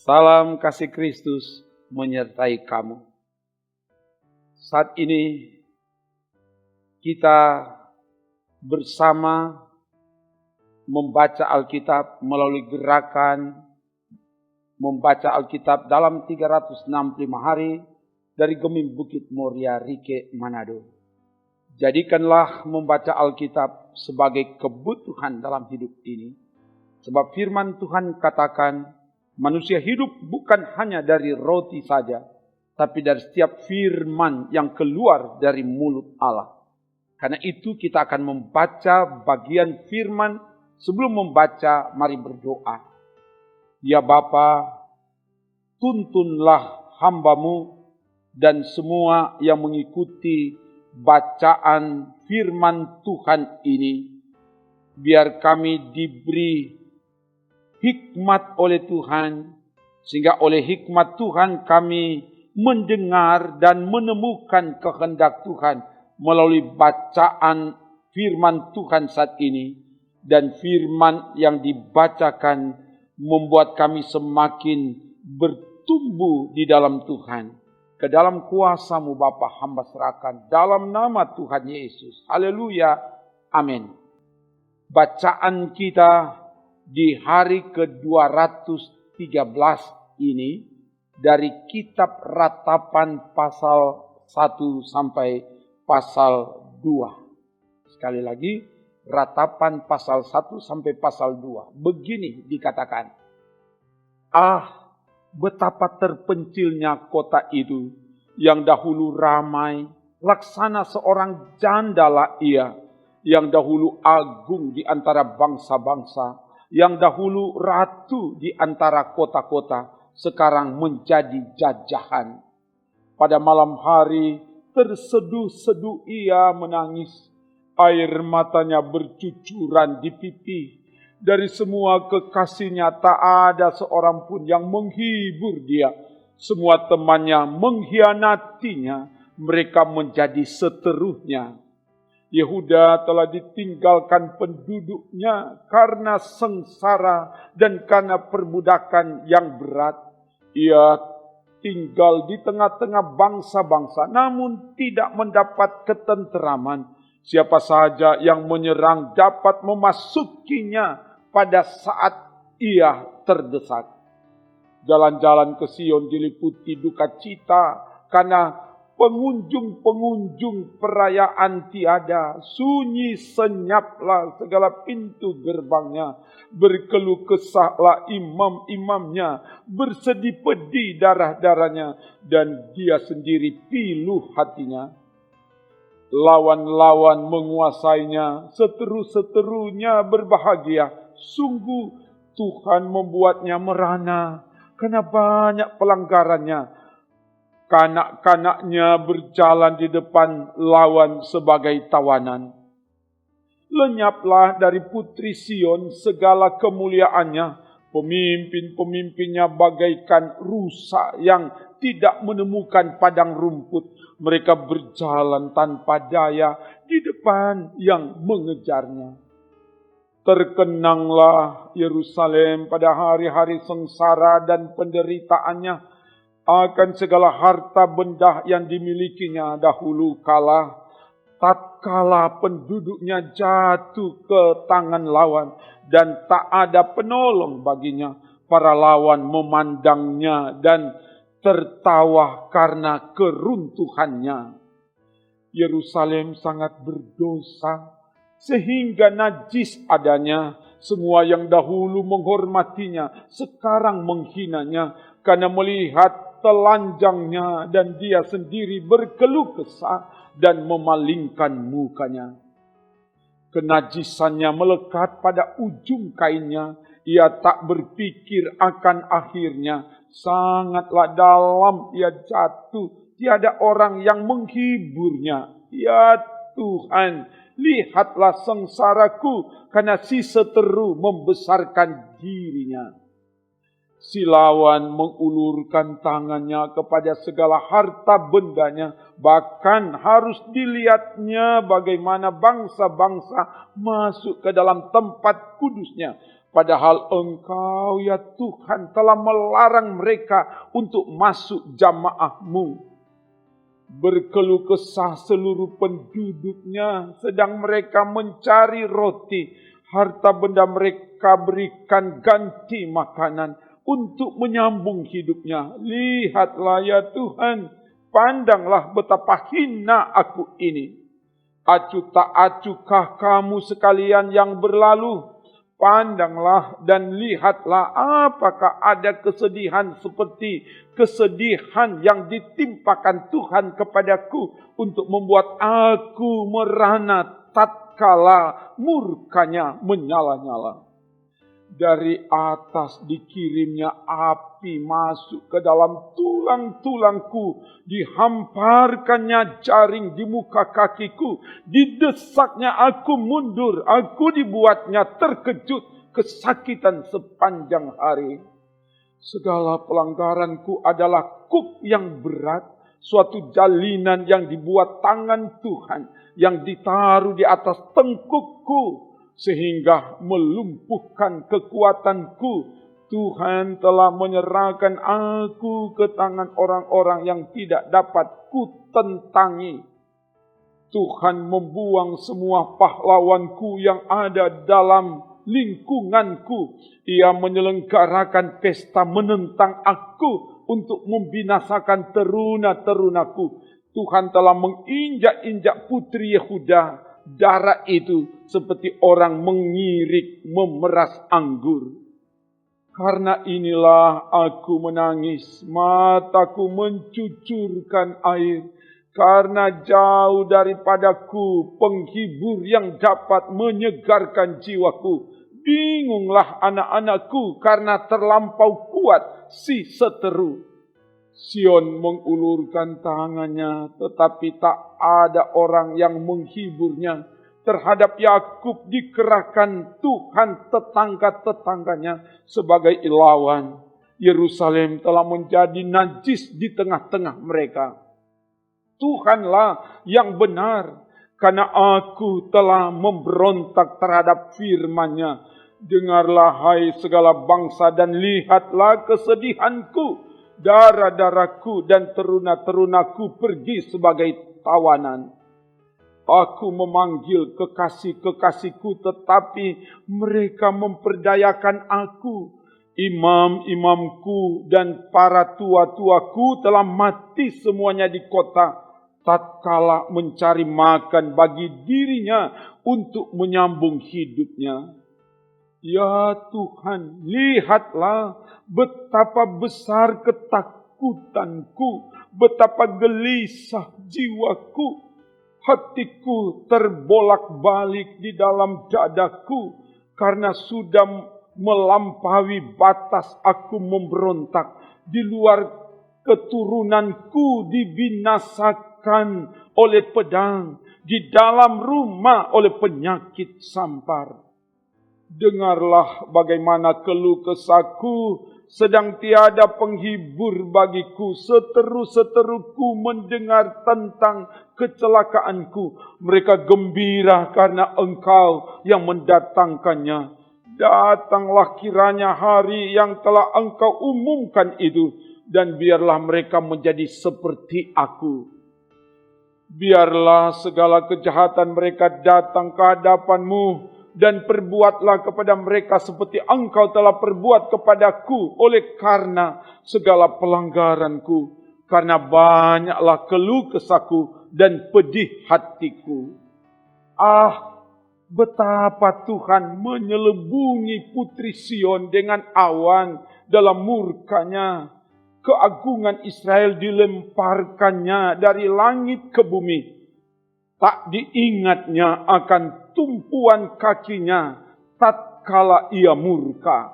Salam kasih Kristus menyertai kamu. Saat ini kita bersama membaca Alkitab melalui gerakan membaca Alkitab dalam 365 hari dari Gemim Bukit Moria, Rike, Manado. Jadikanlah membaca Alkitab sebagai kebutuhan dalam hidup ini. Sebab firman Tuhan katakan, manusia hidup bukan hanya dari roti saja, tapi dari setiap firman yang keluar dari mulut Allah. Karena itu kita akan membaca bagian firman. Sebelum membaca, mari berdoa. Ya Bapa, tuntunlah hamba-Mu dan semua yang mengikuti bacaan firman Tuhan ini. Biar kami diberi hikmat oleh Tuhan, sehingga oleh hikmat Tuhan kami mendengar dan menemukan kehendak Tuhan melalui bacaan firman Tuhan saat ini. Dan firman yang dibacakan membuat kami semakin bertumbuh di dalam Tuhan. Ke dalam kuasa-Mu Bapa hamba serahkan dalam nama Tuhan Yesus. Haleluya. Amin. Bacaan kita di hari ke-213 ini dari kitab Ratapan pasal 1 sampai pasal 2. Sekali lagi, Ratapan pasal 1 sampai pasal 2. Begini dikatakan. Betapa terpencilnya kota itu yang dahulu ramai, laksana seorang jandala ia, yang dahulu agung di antara bangsa-bangsa, yang dahulu ratu di antara kota-kota, sekarang menjadi jajahan. Pada malam hari terseduh-seduh ia menangis, air matanya bercucuran di pipi. Dari semua kekasihnya tak ada seorang pun yang menghibur dia. Semua temannya mengkhianatinya, mereka menjadi seteruhnya. Yehuda telah ditinggalkan penduduknya karena sengsara dan karena perbudakan yang berat. Ia tinggal di tengah-tengah bangsa-bangsa, namun tidak mendapat ketenteraman. Siapa saja yang menyerang dapat memasukinya pada saat ia terdesak. Jalan-jalan ke Sion diliputi duka cita karena pengunjung-pengunjung perayaan tiada. Sunyi senyaplah segala pintu gerbangnya. Berkeluh kesahlah imam-imamnya. Bersedih pedih darah-darahnya. Dan dia sendiri pilu hatinya. Lawan-lawan menguasainya. Seteru-seterunya berbahagia. Sungguh Tuhan membuatnya merana karena banyak pelanggarannya. Kanak-kanaknya berjalan di depan lawan sebagai tawanan. Lenyaplah dari putri Sion segala kemuliaannya. Pemimpin-pemimpinnya bagaikan rusa yang tidak menemukan padang rumput. Mereka berjalan tanpa daya di depan yang mengejarnya. Terkenanglah Yerusalem pada hari-hari sengsara dan penderitaannya akan segala harta benda yang dimilikinya dahulu kala, tatkala penduduknya jatuh ke tangan lawan dan tak ada penolong baginya. Para lawan memandangnya dan tertawa karena keruntuhannya. Yerusalem sangat berdosa sehingga najis adanya. Semua yang dahulu menghormatinya sekarang menghinanya karena melihat telanjangnya, dan dia sendiri berkeluh kesah dan memalingkan mukanya. Kenajisannya melekat pada ujung kainnya. Ia tak berpikir akan akhirnya. Sangatlah dalam ia jatuh. Tiada orang yang menghiburnya. Ya Tuhan, lihatlah sengsaraku karena si seteru membesarkan dirinya. Si lawan mengulurkan tangannya kepada segala harta bendanya. Bahkan harus dilihatnya bagaimana bangsa-bangsa masuk ke dalam tempat kudusnya. Padahal Engkau ya Tuhan telah melarang mereka untuk masuk jamaah-Mu. Berkeluh kesah seluruh penduduknya, sedang mereka mencari roti. Harta benda mereka berikan ganti makanan untuk menyambung hidupnya. Lihatlah ya Tuhan, pandanglah betapa hina aku ini. Acuh tak acuhkah kamu sekalian yang berlalu? Pandanglah dan lihatlah apakah ada kesedihan seperti kesedihan yang ditimpakan Tuhan kepadaku untuk membuat aku merana tatkala murkanya menyala-nyala. Dari atas dikirimnya api masuk ke dalam tulang-tulangku, dihamparkannya jaring di muka kakiku, didesaknya aku mundur, aku dibuatnya terkejut, kesakitan sepanjang hari. Segala pelanggaranku adalah kuk yang berat, suatu jalinan yang dibuat tangan Tuhan, yang ditaruh di atas tengkukku, sehingga melumpuhkan kekuatanku. Tuhan telah menyerahkan aku ke tangan orang-orang yang tidak dapat kutentangi. Tuhan membuang semua pahlawanku yang ada dalam lingkunganku. Ia menyelenggarakan pesta menentang aku untuk membinasakan teruna-terunaku. Tuhan telah menginjak-injak putri Yehuda. Darah itu seperti orang mengirik memeras anggur. Karena inilah aku menangis, mataku mencucurkan air. Karena jauh daripadaku penghibur yang dapat menyegarkan jiwaku. Bingunglah anak-anakku karena terlampau kuat si seteru. Sion mengulurkan tangannya, tetapi tak ada orang yang menghiburnya. Terhadap Yakub dikerahkan Tuhan tetangga-tetangganya sebagai lawan. Yerusalem telah menjadi najis di tengah-tengah mereka. Tuhanlah yang benar, karena aku telah memberontak terhadap firman-Nya. Dengarlah hai segala bangsa dan lihatlah kesedihanku. Darah-darahku dan teruna-terunaku pergi sebagai tawanan. Aku memanggil kekasih-kekasihku, tetapi mereka memperdayakan aku. Imam-imamku dan para tua-tuaku telah mati semuanya di kota, tatkala mencari makan bagi dirinya untuk menyambung hidupnya. Ya Tuhan, lihatlah betapa besar ketakutanku, betapa gelisah jiwaku. Hatiku terbolak-balik di dalam dadaku, karena sudah melampaui batas aku memberontak. Di luar keturunanku dibinasakan oleh pedang, di dalam rumah oleh penyakit sampar. Dengarlah bagaimana keluh kesahku, sedang tiada penghibur bagiku. Seteru-seteruku mendengar tentang kecelakaanku. Mereka gembira karena Engkau yang mendatangkannya. Datanglah kiranya hari yang telah Engkau umumkan itu, dan biarlah mereka menjadi seperti aku. Biarlah segala kejahatan mereka datang ke hadapan-Mu, dan perbuatlah kepada mereka seperti Engkau telah perbuat kepadaku oleh karena segala pelanggaranku. Karena banyaklah keluh kesahku dan pedih hatiku. Ah, betapa Tuhan menyelubungi putri Sion dengan awan dalam murkanya. Keagungan Israel dilemparkannya dari langit ke bumi. Tak diingatnya akan tumpuan kakinya tatkala ia murka.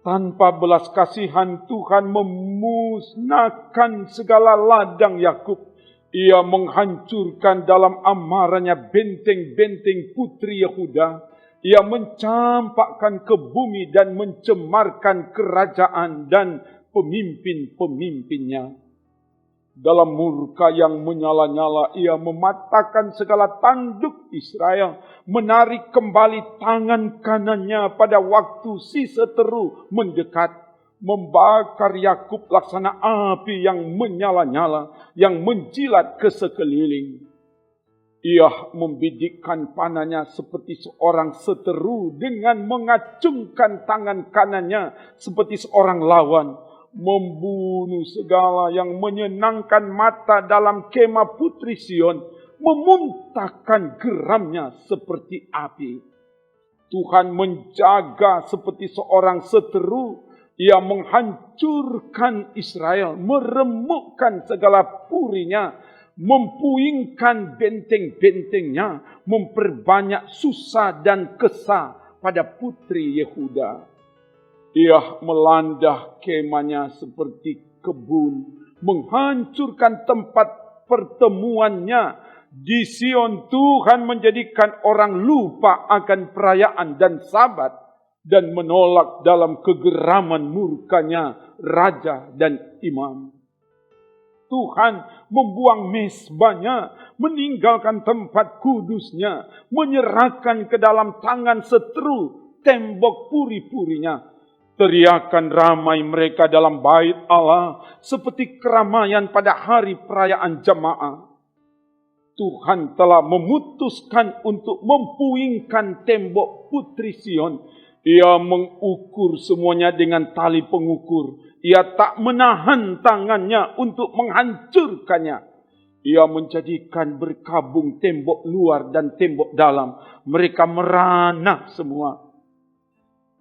Tanpa belas kasihan Tuhan memusnahkan segala ladang Yakub. Ia menghancurkan dalam amarahnya benteng-benteng putri Yehuda. Ia mencampakkan ke bumi dan mencemarkan kerajaan dan pemimpin-pemimpinnya. Dalam murka yang menyala-nyala, ia mematahkan segala tanduk Israel, menarik kembali tangan kanannya pada waktu si seteru mendekat, membakar Yakub laksana api yang menyala-nyala, yang menjilat ke sekeliling. Ia membidikkan panahnya seperti seorang seteru dengan mengacungkan tangan kanannya seperti seorang lawan, membunuh segala yang menyenangkan mata dalam kemah Putri Sion, memuntahkan geramnya seperti api. Tuhan menjaga seperti seorang seteru, ia menghancurkan Israel, meremukkan segala purinya, mempuingkan benteng-bentengnya, memperbanyak susah dan kesah pada putri Yehuda. Ia melandah kemahnya seperti kebun, menghancurkan tempat pertemuannya. Di Sion Tuhan menjadikan orang lupa akan perayaan dan Sabat, dan menolak dalam kegeraman murkanya raja dan imam. Tuhan membuang mezbahnya, meninggalkan tempat kudusnya, menyerahkan ke dalam tangan seteru tembok puri-purinya. Teriakan ramai mereka dalam bait Allah seperti keramaian pada hari perayaan jamaah. Tuhan telah memutuskan untuk mempuingkan tembok Putri Sion. Ia mengukur semuanya dengan tali pengukur. Ia tak menahan tangannya untuk menghancurkannya. Ia menjadikan berkabung tembok luar dan tembok dalam. Mereka merana semua.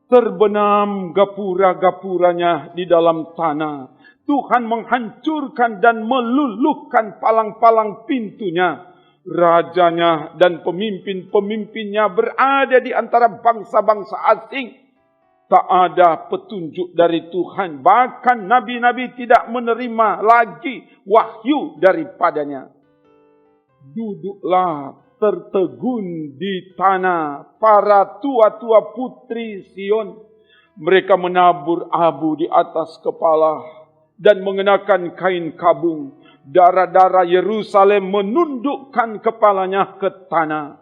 Terbenam gapura-gapuranya di dalam tanah. Tuhan menghancurkan dan meluluhkan palang-palang pintunya. Rajanya dan pemimpin-pemimpinnya berada di antara bangsa-bangsa asing. Tak ada petunjuk dari Tuhan. Bahkan nabi-nabi tidak menerima lagi wahyu daripadanya. Duduklah tertegun di tanah para tua-tua putri Sion. Mereka menabur abu di atas kepala dan mengenakan kain kabung. Darah-darah Yerusalem menundukkan kepalanya ke tanah.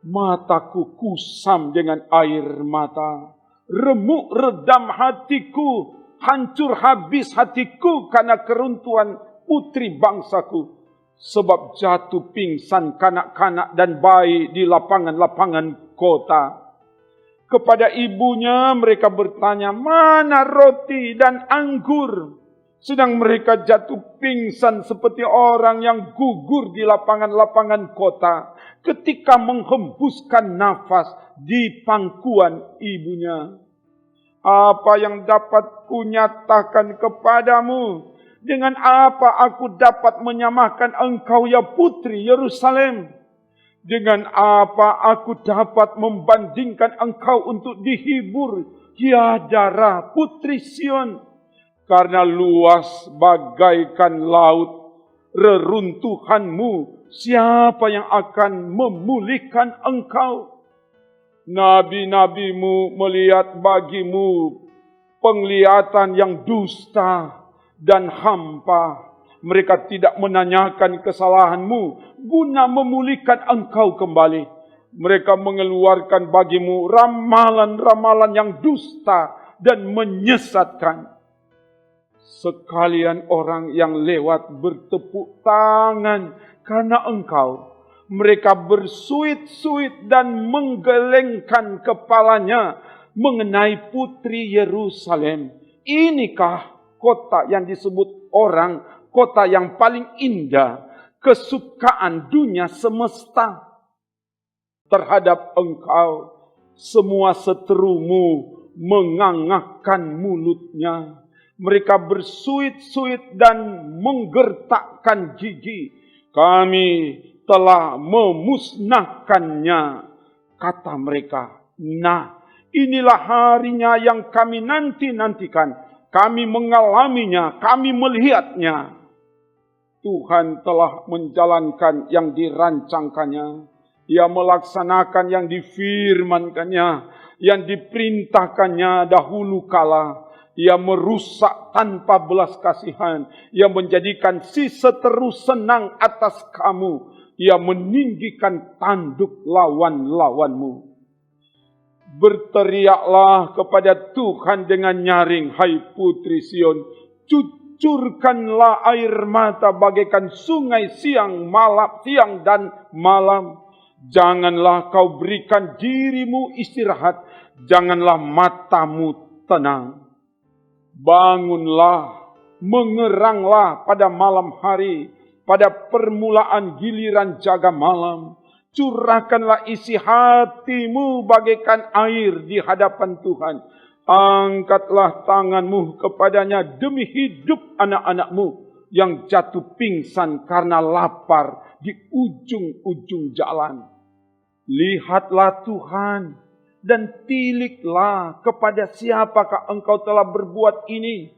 Mataku kusam dengan air mata. Remuk redam hatiku. Hancur habis hatiku karena keruntuhan putri bangsaku. Sebab jatuh pingsan kanak-kanak dan bayi di lapangan-lapangan kota. Kepada ibunya mereka bertanya, mana roti dan anggur? Sedang mereka jatuh pingsan seperti orang yang gugur di lapangan-lapangan kota ketika menghembuskan nafas di pangkuan ibunya. Apa yang dapat kunyatakan kepadamu? Dengan apa aku dapat menyamahkan engkau ya putri Yerusalem? Dengan apa aku dapat membandingkan engkau untuk dihibur, ya Dara putri Sion? Karena luas bagaikan laut reruntuhanmu, siapa yang akan memulihkan engkau? Nabi-nabimu melihat bagimu penglihatan yang dusta dan hampa. Mereka tidak menanyakan kesalahanmu guna memulihkan engkau kembali. Mereka mengeluarkan bagimu ramalan-ramalan yang dusta dan menyesatkan. Sekalian orang yang lewat bertepuk tangan karena engkau. Mereka bersuit-suit dan menggelengkan kepalanya mengenai putri Yerusalem. Inikah kota yang disebut orang, kota yang paling indah, kesukaan dunia semesta? Terhadap engkau, semua seterumu mengangakkan mulutnya. Mereka bersuit-suit dan menggertakkan gigi. Kami telah memusnahkannya, kata mereka. Nah, inilah harinya yang kami nanti-nantikan. Kami mengalaminya, kami melihatnya. Tuhan telah menjalankan yang dirancangkannya. Ia melaksanakan yang difirmankannya, yang diperintahkannya dahulu kala. Ia merusak tanpa belas kasihan. Ia menjadikan si seteru senang atas kamu. Ia meninggikan tanduk lawan-lawanmu. Berteriaklah kepada Tuhan dengan nyaring, hai putri Sion. Cucurkanlah air mata bagaikan sungai siang dan malam. Janganlah kau berikan dirimu istirahat. Janganlah matamu tenang. Bangunlah, mengeranglah pada malam hari, pada permulaan giliran jaga malam. Curahkanlah isi hatimu bagaikan air di hadapan Tuhan. Angkatlah tanganmu kepadanya demi hidup anak-anakmu yang jatuh pingsan karena lapar di ujung-ujung jalan. Lihatlah Tuhan dan tiliklah kepada siapakah engkau telah berbuat ini.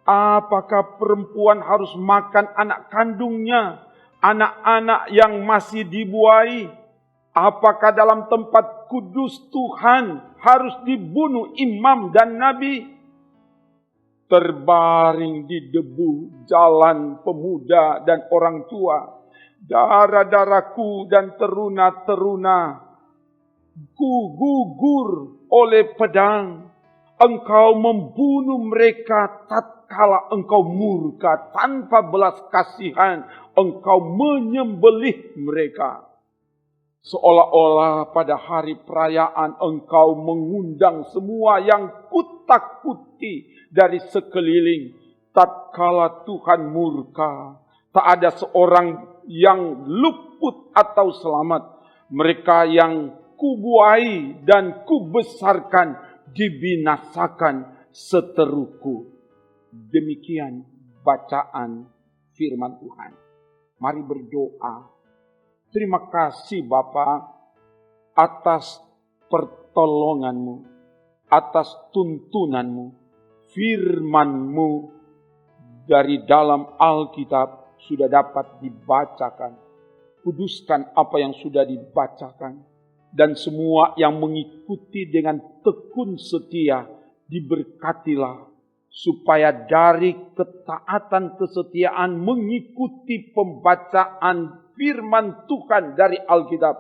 Apakah perempuan harus makan anak kandungnya, anak-anak yang masih dibuai? Apakah dalam tempat kudus Tuhan harus dibunuh imam dan nabi? Terbaring di debu jalan pemuda dan orang tua, darah-darahku dan teruna-teruna gugur oleh pedang. Engkau membunuh mereka tatkala engkau murka, tanpa belas kasihan engkau menyembelih mereka. Seolah-olah pada hari perayaan engkau mengundang semua yang kutak-kuti dari sekeliling. Tatkala Tuhan murka, tak ada seorang yang luput atau selamat. Mereka yang kubuai dan kubesarkan dibinasakan seteruku. Demikian bacaan firman Tuhan. Mari berdoa. Terima kasih Bapa atas pertolonganmu, atas tuntunanmu, firman-Mu dari dalam Alkitab sudah dapat dibacakan. Kuduskan apa yang sudah dibacakan. Dan semua yang mengikuti dengan tekun setia diberkatilah. Supaya dari ketaatan kesetiaan mengikuti pembacaan firman Tuhan dari Alkitab,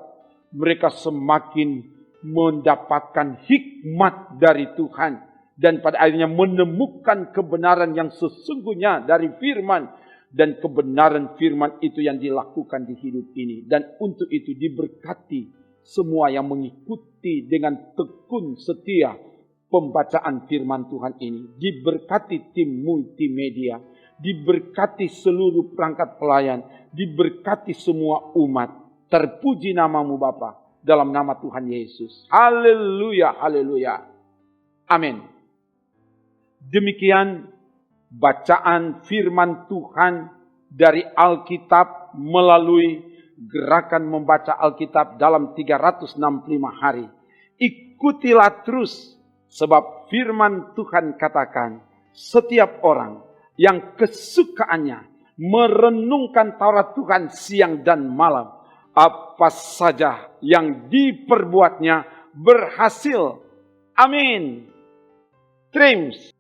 mereka semakin mendapatkan hikmat dari Tuhan. Dan pada akhirnya menemukan kebenaran yang sesungguhnya dari firman. Dan kebenaran firman itu yang dilakukan di hidup ini. Dan untuk itu diberkati semua yang mengikuti dengan tekun setia pembacaan firman Tuhan ini. Diberkati tim multimedia. Diberkati seluruh perangkat pelayan. Diberkati semua umat. Terpuji namamu Bapa. Dalam nama Tuhan Yesus. Haleluya, haleluya. Amin. Demikian bacaan firman Tuhan dari Alkitab melalui gerakan membaca Alkitab dalam 365 hari. Ikutilah terus. Sebab firman Tuhan katakan, setiap orang yang kesukaannya merenungkan Taurat Tuhan siang dan malam, apa saja yang diperbuatnya berhasil. Amin. Trims.